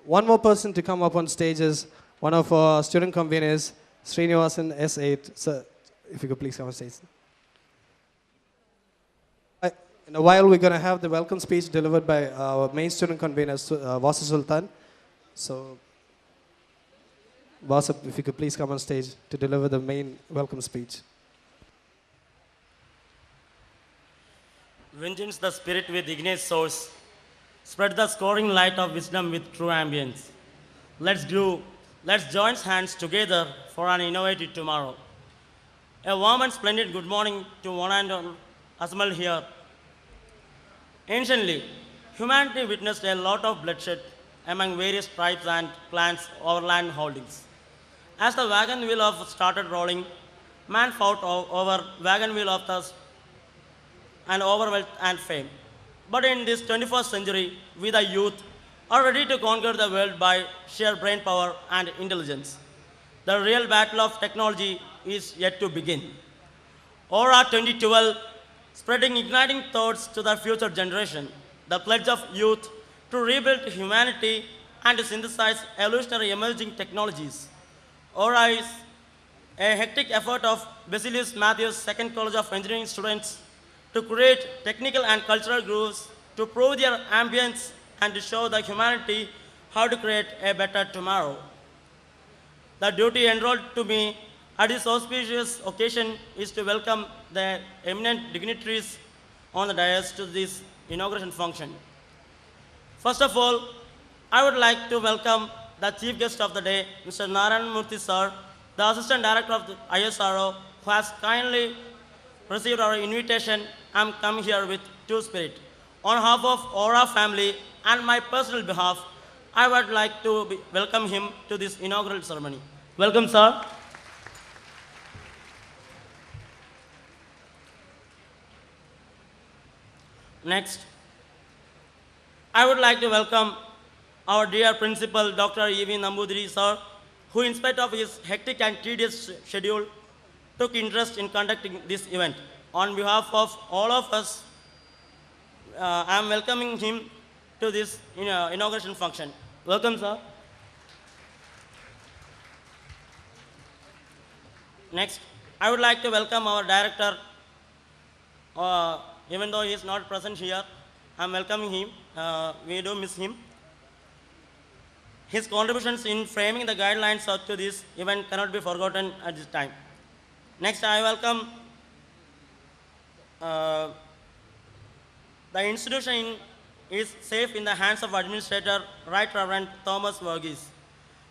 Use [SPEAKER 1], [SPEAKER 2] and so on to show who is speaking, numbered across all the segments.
[SPEAKER 1] one more person to come up on stage is one of our student conveners, Srinivasan S8. Sir, if you could please come on stage. In a while, we're going to have the welcome speech delivered by our main student convener, Vasa Sultan. So, Vasa, if you could please come on stage to deliver the main welcome speech.
[SPEAKER 2] Vengeance the spirit with igneous source. Spread the scoring light of wisdom with true ambience. Let's join hands together for an innovative tomorrow. A warm and splendid good morning to one and all assembled here. Anciently, humanity witnessed a lot of bloodshed among various tribes and clans over land holdings. As the wagon wheel of started rolling, man fought over wagon wheel of thirst and over wealth and fame. But in this 21st century, we the youth are ready to conquer the world by sheer brain power and intelligence. The real battle of technology is yet to begin. Aura 2012, spreading igniting thoughts to the future generation, the pledge of youth to rebuild humanity and to synthesize evolutionary emerging technologies. Aura is a hectic effort of Baselios Mathews Second College of Engineering students to create technical and cultural grooves to prove their ambience and to show the humanity how to create a better tomorrow. The duty enrolled to me at this auspicious occasion is to welcome the eminent dignitaries on the dais to this inauguration function. First of all, I would like to welcome the chief guest of the day, Mr. Narayan Murthy sir, the Assistant Director of the ISRO, who has kindly received our invitation and come here with true spirit. On behalf of Aura family and my personal behalf, I would like to welcome him to this inaugural ceremony. Welcome, sir. Next, I would like to welcome our dear principal, Dr. E.V. Nambudiri, sir, who in spite of his hectic and tedious schedule, took interest in conducting this event. On behalf of all of us, I am welcoming him to this inauguration function. Welcome, sir. Next, I would like to welcome our director. Even though he is not present here, I am welcoming him. We do miss him. His contributions in framing the guidelines to this event cannot be forgotten at this time. Next, I welcome the institution is safe in the hands of Administrator Right Reverend Thomas Verghese,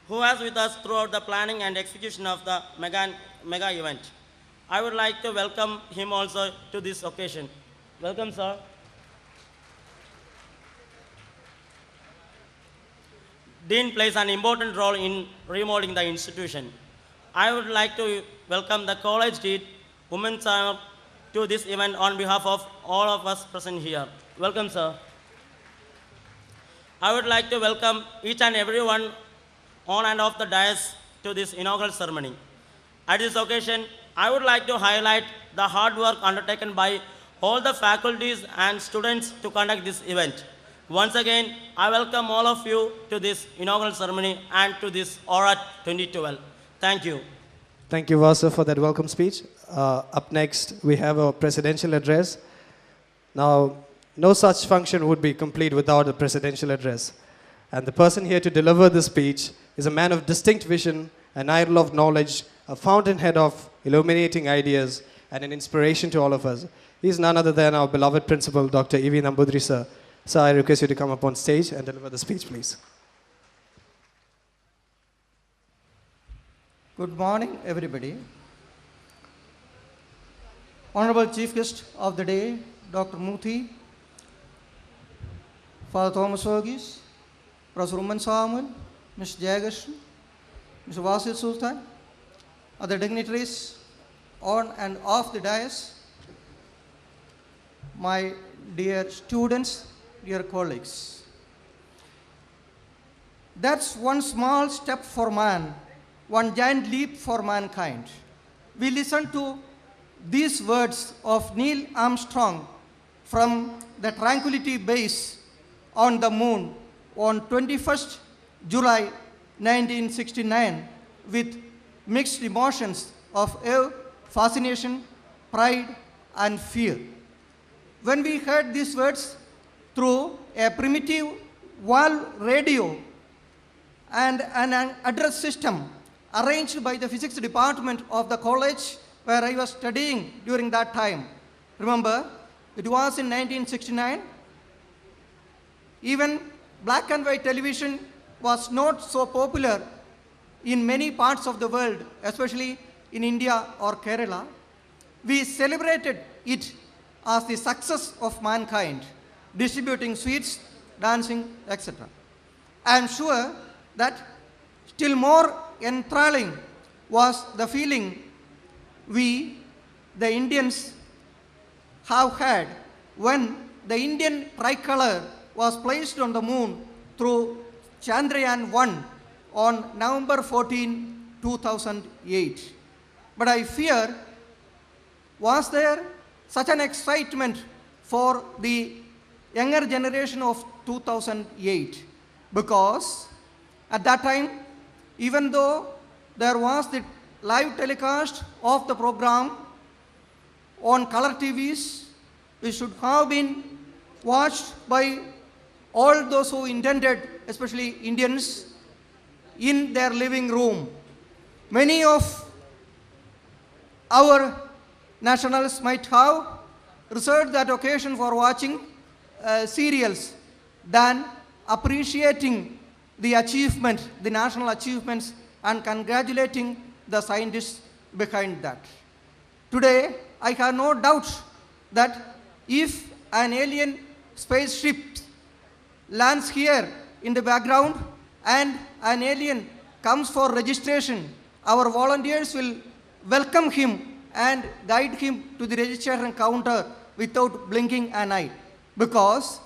[SPEAKER 2] who was with us throughout the planning and execution of the mega event. I would like to welcome him also to this occasion. Welcome, sir. Dean plays an important role in remodeling the institution. I would like to welcome the college dean, Women's Honor, to this event on behalf of all of us present here. Welcome, sir. I would like to welcome each and everyone on and off the dais to this inaugural ceremony. At this occasion, I would like to highlight the hard work undertaken by all the faculties and students to conduct this event. Once again, I welcome all of you to this inaugural ceremony and to this Aura 2012. Thank you.
[SPEAKER 1] Thank you, Vasa, for that welcome speech. Up next, we have a presidential address. Now, no such function would be complete without a presidential address. And the person here to deliver this speech is a man of distinct vision, an idol of knowledge, a fountainhead of illuminating ideas, and an inspiration to all of us. He is none other than our beloved principal, Dr. E.V. Nambudiri, sir. Sir, I request you to come up on stage and deliver the speech, please.
[SPEAKER 3] Good morning, everybody. Honorable Chief Guest of the day, Dr. Murthy, Father Thomas Verghese, Professor Umman Samuel, Mr. Jayagashan, Mr. Vasil Sultan, other dignitaries on and off the dais, my dear students, dear colleagues. That's one small step for man, one giant leap for mankind. We listen to these words of Neil Armstrong from the Tranquility Base on the moon on 21st July 1969 with mixed emotions of awe, fascination, pride, and fear. When we heard these words through a primitive wall radio and an address system arranged by the physics department of the college where I was studying during that time. Remember, it was in 1969. Even black and white television was not so popular in many parts of the world, especially in India or Kerala. We celebrated it as the success of mankind, distributing sweets, dancing, etc. I am sure that still more enthralling was the feeling we, the Indians, have had when the Indian tricolor was placed on the moon through Chandrayaan-1 on November 14, 2008. But I fear, was there such an excitement for the younger generation of 2008? Because at that time, even though there was the live telecast of the program on color TVs, which should have been watched by all those who intended, especially Indians, in their living room. Many of our nationals might have reserved that occasion for watching serials than appreciating the achievement, the national achievements, and congratulating the scientists behind that. Today, I have no doubt that if an alien spaceship lands here in the background and an alien comes for registration, our volunteers will welcome him and guide him to the registration counter without blinking an eye. Because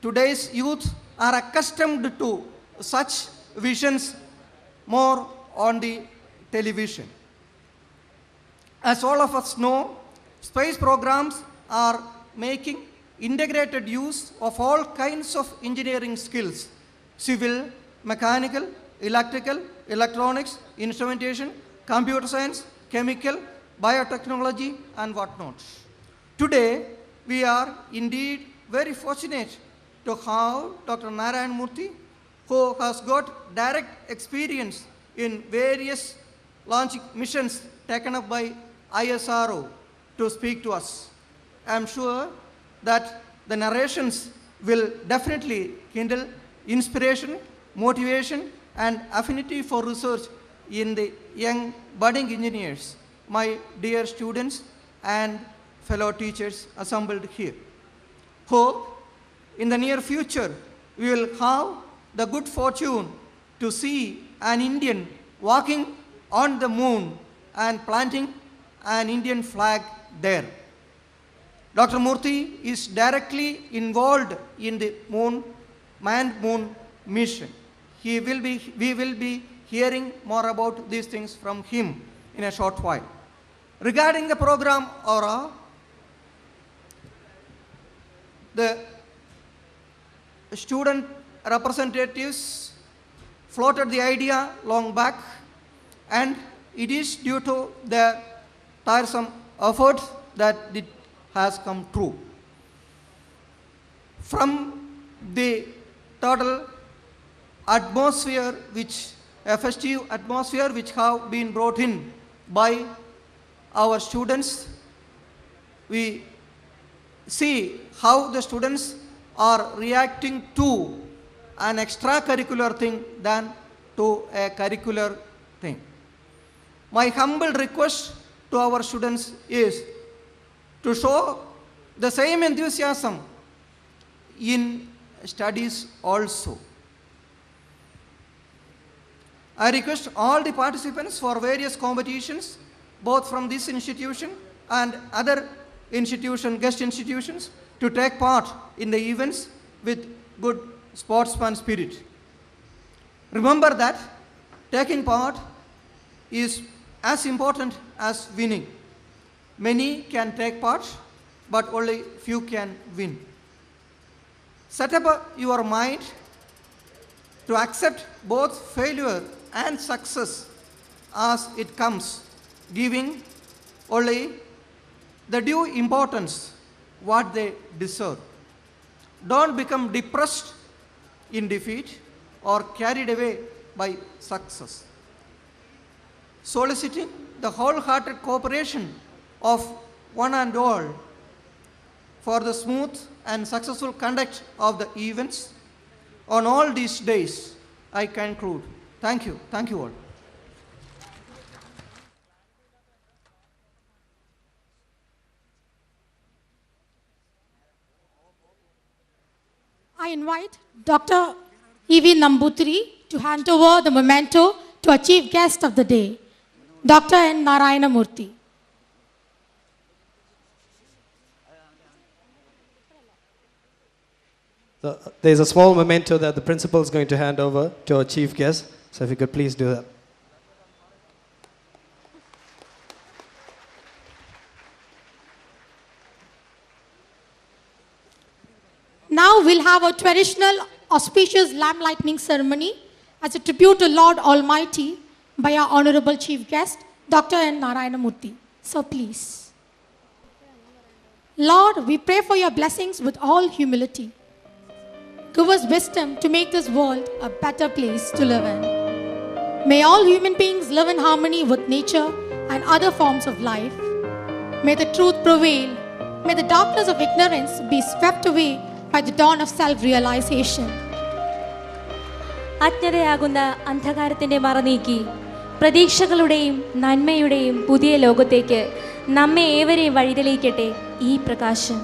[SPEAKER 3] today's youth are accustomed to such visions more on the television. As all of us know, space programs are making integrated use of all kinds of engineering skills: civil, mechanical, electrical, electronics, instrumentation, computer science, chemical, biotechnology, and whatnot. Today, we are indeed very fortunate to have Dr. Narayan Murthy, who has got direct experience in various launch missions taken up by ISRO, to speak to us. I am sure that the narrations will definitely kindle inspiration, motivation, and affinity for research in the young budding engineers, my dear students and fellow teachers assembled here. Hope in the near future we will have the good fortune to see an Indian walking on the moon and planting an Indian flag there. Dr. Murthy is directly involved in the manned moon mission. We will be hearing more about these things from him in a short while. Regarding the program Aura, the student representatives floated the idea long back, and it is due to their tiresome effort that it has come true. From the total atmosphere, a festive atmosphere which have been brought in by our students, we see how the students are reacting to an extracurricular thing than to a curricular thing. My humble request to our students is to show the same enthusiasm in studies also. I request all the participants for various competitions, both from this institution and other guest institutions, to take part in the events with good sportsman spirit. Remember that taking part is as important as winning. Many can take part, but only few can win. Set up your mind to accept both failure and success as it comes, giving only the due importance what they deserve. Don't become depressed in defeat or carried away by success. Soliciting the wholehearted cooperation of one and all for the smooth and successful conduct of the events on all these days, I conclude. Thank you. Thank you all.
[SPEAKER 4] I invite Dr. E.V. Nambutiri to hand over the memento to our chief guest of the day, Dr. N. Narayana Murthy.
[SPEAKER 1] There's a small memento that the principal is going to hand over to our chief guest. So if you could please do that.
[SPEAKER 4] Now we'll have a traditional auspicious lamp lighting ceremony as a tribute to Lord Almighty by our honorable chief guest, Dr. N. Narayana Murthy. So please. Lord, we pray for your blessings with all humility. Give us wisdom to make this world a better place to live in. May all human beings live in harmony with nature and other forms of life. May the truth prevail. May the darkness of ignorance be swept away by the dawn of self-realization.
[SPEAKER 5] അജ്ഞതയാകുന്ന അന്ധകാരത്തിന്റെ മറനീക്കി പ്രതീക്ഷകളുടെയും നന്മയുടെയും പുതിയ ലോകത്തേക്ക് നമ്മെ ഏവരെയും വഴിതെളിയിക്കട്ടെ ഈ പ്രകാശം.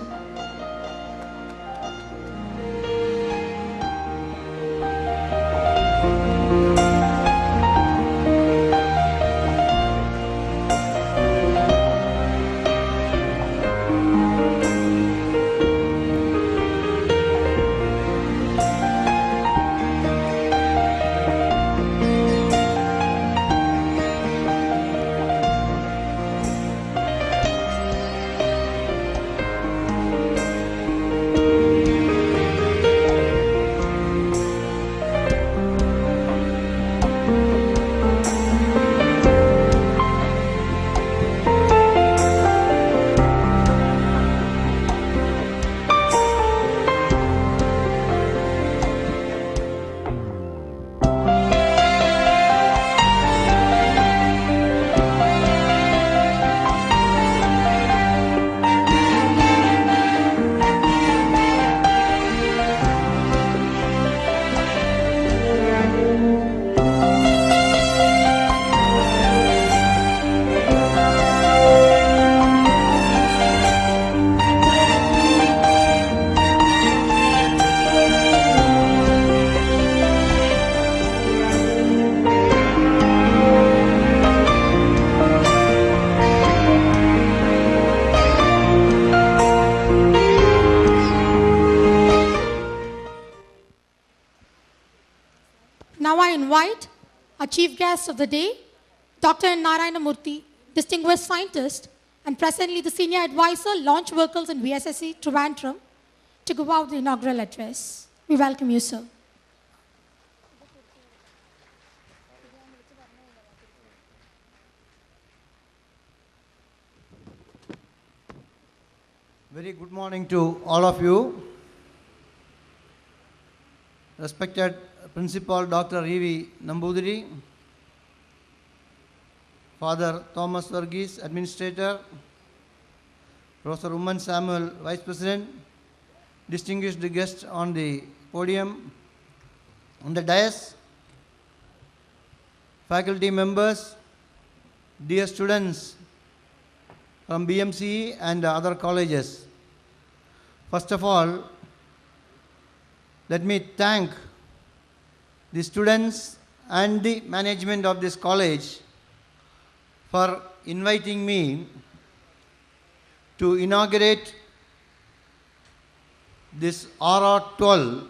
[SPEAKER 4] Now I invite our chief guest of the day, Dr. N. Narayana Murthy, distinguished scientist and presently the senior advisor, launch vehicles in VSSC Trivandrum, to give out the inaugural address. We welcome you, sir.
[SPEAKER 6] Very good morning to all of you. Respected Principal Dr. E.V. Nambutiri, Father Thomas Varghese, Administrator, Professor Umman Samuel, Vice President, distinguished guests on the podium, on the dais, faculty members, dear students from BMCE and other colleges. First of all, let me thank the students and the management of this college for inviting me to inaugurate this RR12.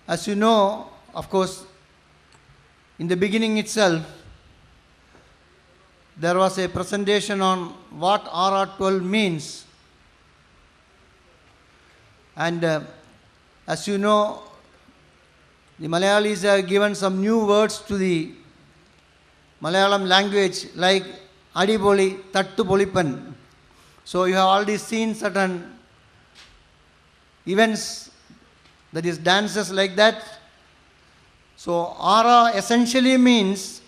[SPEAKER 6] As you know, of course, in the beginning itself, there was a presentation on what RR12 means. And As you know, the Malayalis have given some new words to the Malayalam language like Adipoli, Tattu Polipan. So you have already seen certain events, that is dances like that. So aura essentially means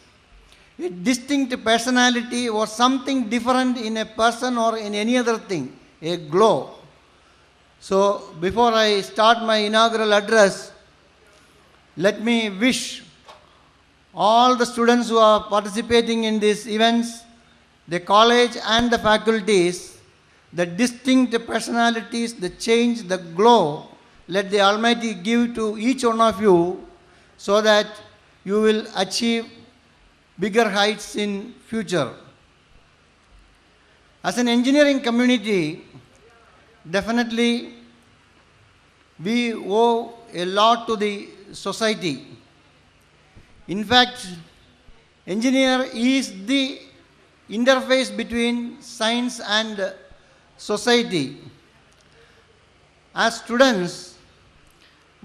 [SPEAKER 6] a distinct personality or something different in a person or in any other thing, a glow. So before I start my inaugural address, let me wish all the students who are participating in these events, the college and the faculties, the distinct personalities, the change, the glow, let the Almighty give to each one of you so that you will achieve bigger heights in future. As an engineering community, definitely we owe a lot to the society. In fact, engineer is the interface between science and society. As students,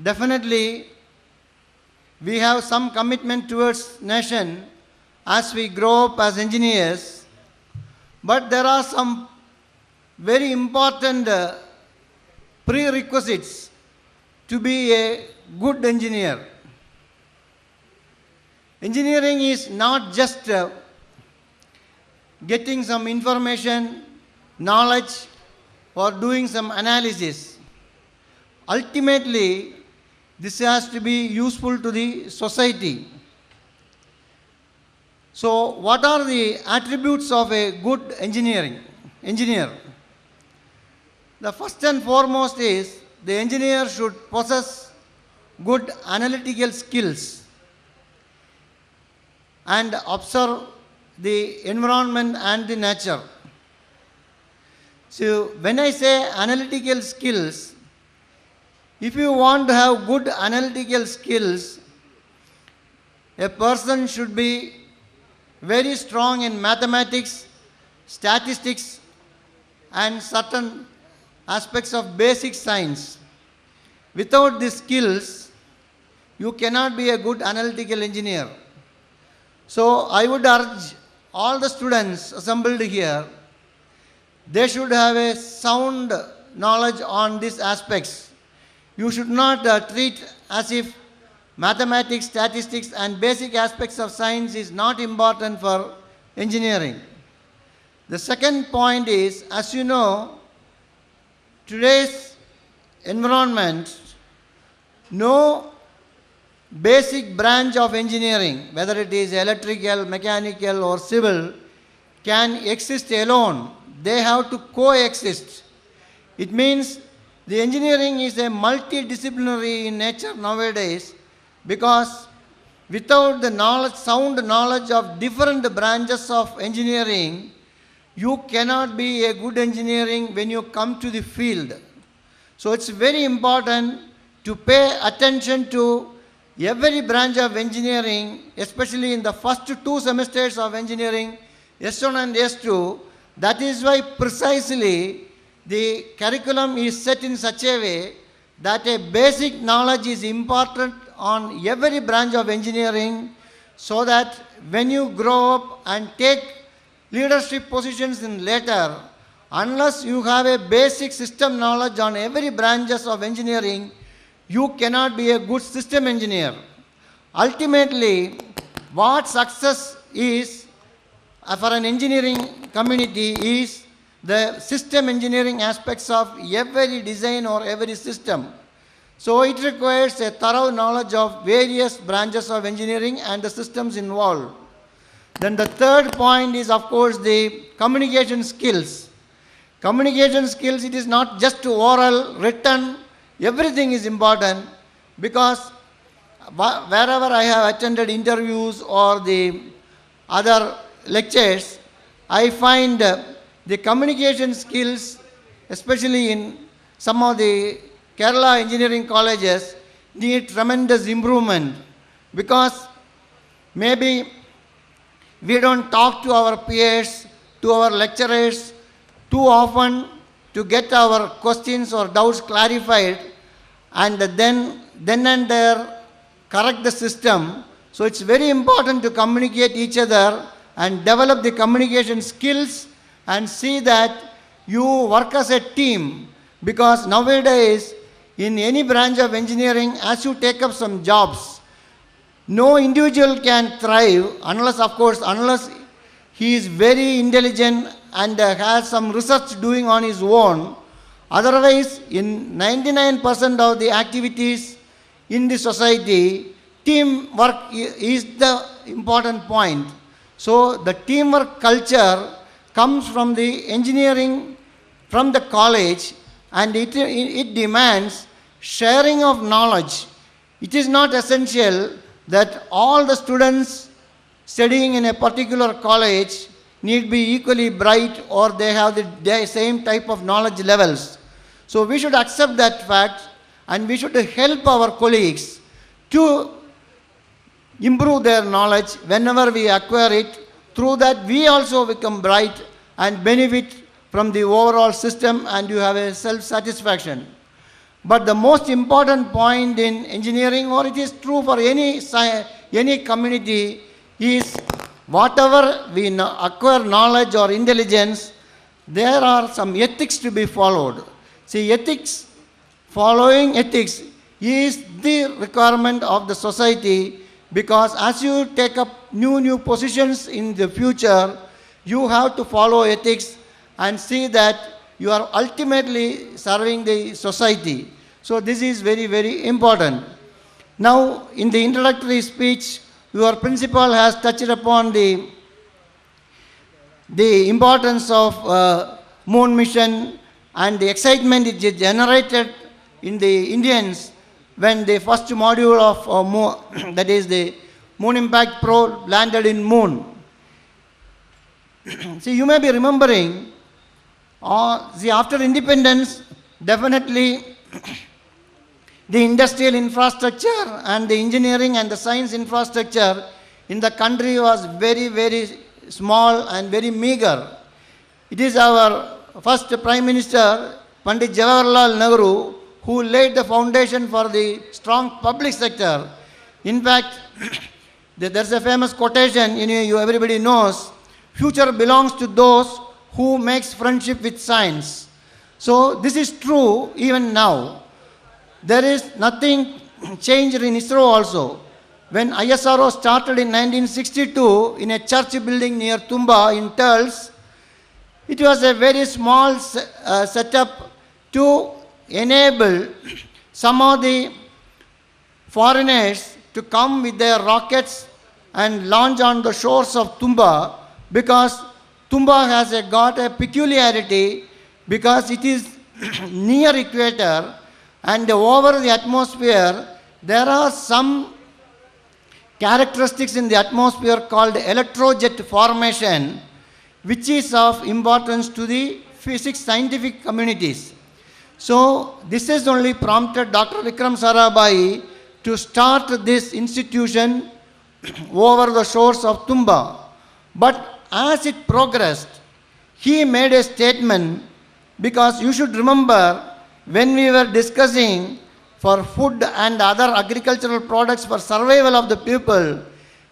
[SPEAKER 6] definitely we have some commitment towards nation as we grow up as engineers, but there are some very important prerequisites to be a good engineer. Engineering is not just getting some information, knowledge, or doing some analysis. Ultimately, this has to be useful to the society. So, what are the attributes of a good engineer? The first and foremost is the engineer should possess good analytical skills and observe the environment and the nature. So when I say analytical skills, if you want to have good analytical skills, a person should be very strong in mathematics, statistics, and certain aspects of basic science. Without these skills, you cannot be a good analytical engineer. So I would urge all the students assembled here, they should have a sound knowledge on these aspects. You should not treat as if mathematics, statistics, and basic aspects of science is not important for engineering. The second point is, as you know, today's environment, no basic branch of engineering, whether it is electrical, mechanical, or civil, can exist alone. They have to coexist. It means the engineering is a multidisciplinary in nature nowadays, because without the knowledge, sound knowledge of different branches of engineering, you cannot be a good engineering when you come to the field. So it's very important to pay attention to every branch of engineering, especially in the first 2 semesters of engineering, S1 and S2. That is why precisely the curriculum is set in such a way that a basic knowledge is important on every branch of engineering, so that when you grow up and take leadership positions in later, unless you have a basic system knowledge on every branches of engineering, you cannot be a good system engineer. Ultimately, what success is for an engineering community is the system engineering aspects of every design or every system. So it requires a thorough knowledge of various branches of engineering and the systems involved. Then the third point is, of course, the communication skills. Communication skills, it is not just oral, written, everything is important, because wherever I have attended interviews or the other lectures, I find the communication skills, especially in some of the Kerala engineering colleges, need tremendous improvement, because maybe we don't talk to our peers, to our lecturers too often to get our questions or doubts clarified, and then and there correct the system. So it's very important to communicate each other and develop the communication skills and see that you work as a team, because nowadays in any branch of engineering, as you take up some jobs, no individual can thrive unless he is very intelligent and has some research doing on his own. Otherwise, in 99% of the activities in the society, teamwork is the important point. So the teamwork culture comes from the engineering, from the college, and it demands sharing of knowledge. It is not essential that all the students studying in a particular college need be equally bright or they have the same type of knowledge levels. So we should accept that fact, and we should help our colleagues to improve their knowledge whenever we acquire it. Through that, we also become bright and benefit from the overall system, and you have a self-satisfaction. But the most important point in engineering, or it is true for any community, is whatever we acquire knowledge or intelligence, there are some ethics to be followed. See, following ethics is the requirement of the society, because as you take up new positions in the future, you have to follow ethics and see that you are ultimately serving the society. So this is very, very important. Now, in the introductory speech, your principal has touched upon the importance of moon mission and the excitement it generated in the Indians when the first module of that is the Moon Impact Probe landed in moon. See, you may be remembering, after independence, definitely the industrial infrastructure and the engineering and the science infrastructure in the country was very, very small and very meager. It is our first Prime Minister, Pandit Jawaharlal Nehru, who laid the foundation for the strong public sector. In fact, there's a famous quotation, everybody knows, future belongs to those who makes friendship with science. So this is true even now. There is nothing changed in ISRO also. When ISRO started in 1962 in a church building near Tumba in Turles, it was a very small setup to enable some of the foreigners to come with their rockets and launch on the shores of Tumba, because Tumba has got a peculiarity because it is near equator, and over the atmosphere there are some characteristics in the atmosphere called electrojet formation, which is of importance to the physics scientific communities. So this has only prompted Dr. Vikram Sarabhai to start this institution over the shores of Tumba. But as it progressed, he made a statement, because you should remember when we were discussing for food and other agricultural products for survival of the people,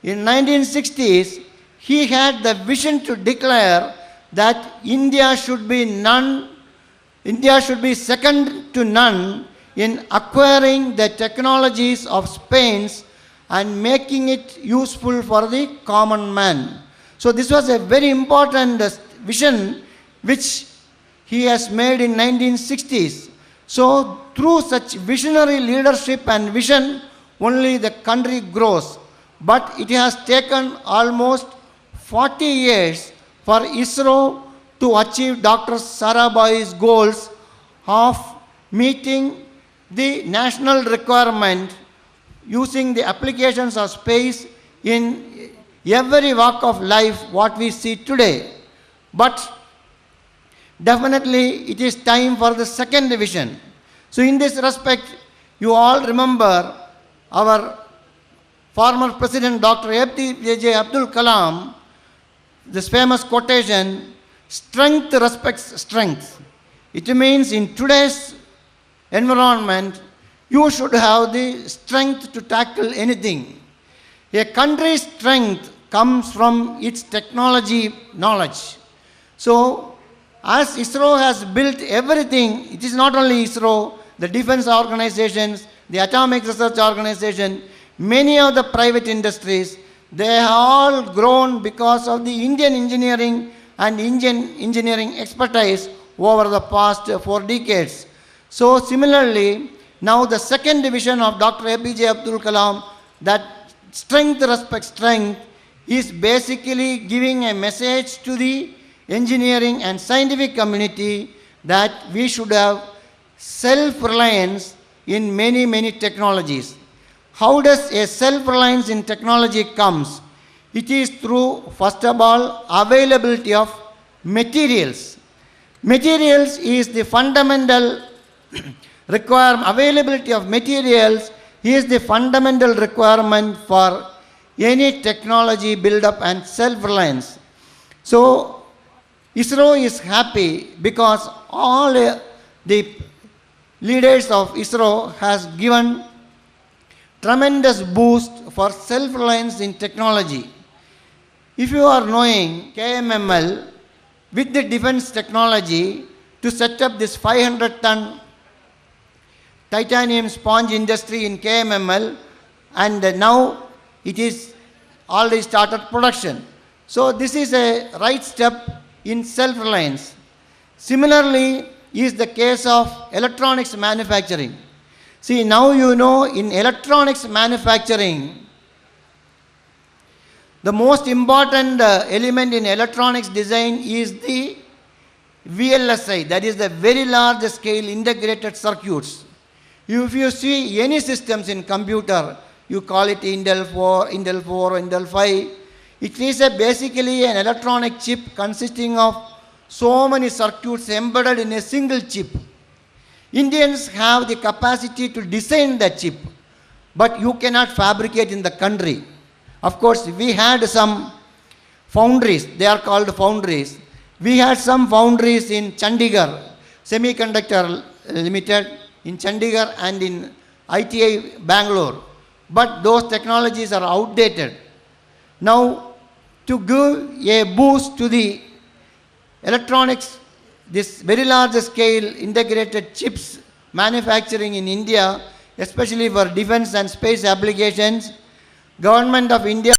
[SPEAKER 6] in 1960s, he had the vision to declare that India should be second to none in acquiring the technologies of Spain and making it useful for the common man. So this was a very important vision which he has made in 1960s. So through such visionary leadership and vision, only the country grows. But it has taken almost 40 years for ISRO to achieve Dr. Sarabhai's goals of meeting the national requirement using the applications of space in every walk of life what we see today. But definitely it is time for the second vision. So in this respect, you all remember our former President Dr. APJ Abdul Kalam, this famous quotation, strength respects strength. It means in today's environment, you should have the strength to tackle anything. A country's strength comes from its technology knowledge. So, as ISRO has built everything, it is not only ISRO, the defense organizations, the atomic research organization, many of the private industries, they have all grown because of the Indian engineering and Indian engineering expertise over the past 4 decades. So similarly, now the second division of Dr. APJ Abdul Kalam, that strength respects strength, is basically giving a message to the engineering and scientific community that we should have self-reliance in many, many technologies. How does a self-reliance in technology comes? It is through, first of all, availability of materials. Materials is the fundamental requirement. Availability of materials is the fundamental requirement for any technology build-up and self-reliance. So, ISRO is happy because all the leaders of ISRO has given tremendous boost for self-reliance in technology. If you are knowing KMML with the defense technology to set up this 500-ton titanium sponge industry in KMML, and now it is already started production. So this is a right step in self-reliance. Similarly is the case of electronics manufacturing. See, now you know in electronics manufacturing, the most important element in electronics design is the VLSI, that is the very large scale integrated circuits. If you see any systems in computer, you call it Intel 4, Intel 5, it is basically an electronic chip consisting of so many circuits embedded in a single chip. Indians have the capacity to design that chip, but you cannot fabricate in the country. Of course, we had some foundries, they are called foundries. We had some foundries in Chandigarh, Semiconductor Limited in Chandigarh and in ITI Bangalore. But those technologies are outdated. Now, to give a boost to the electronics, this very large scale integrated chips manufacturing in India, especially for defense and space applications, Government of India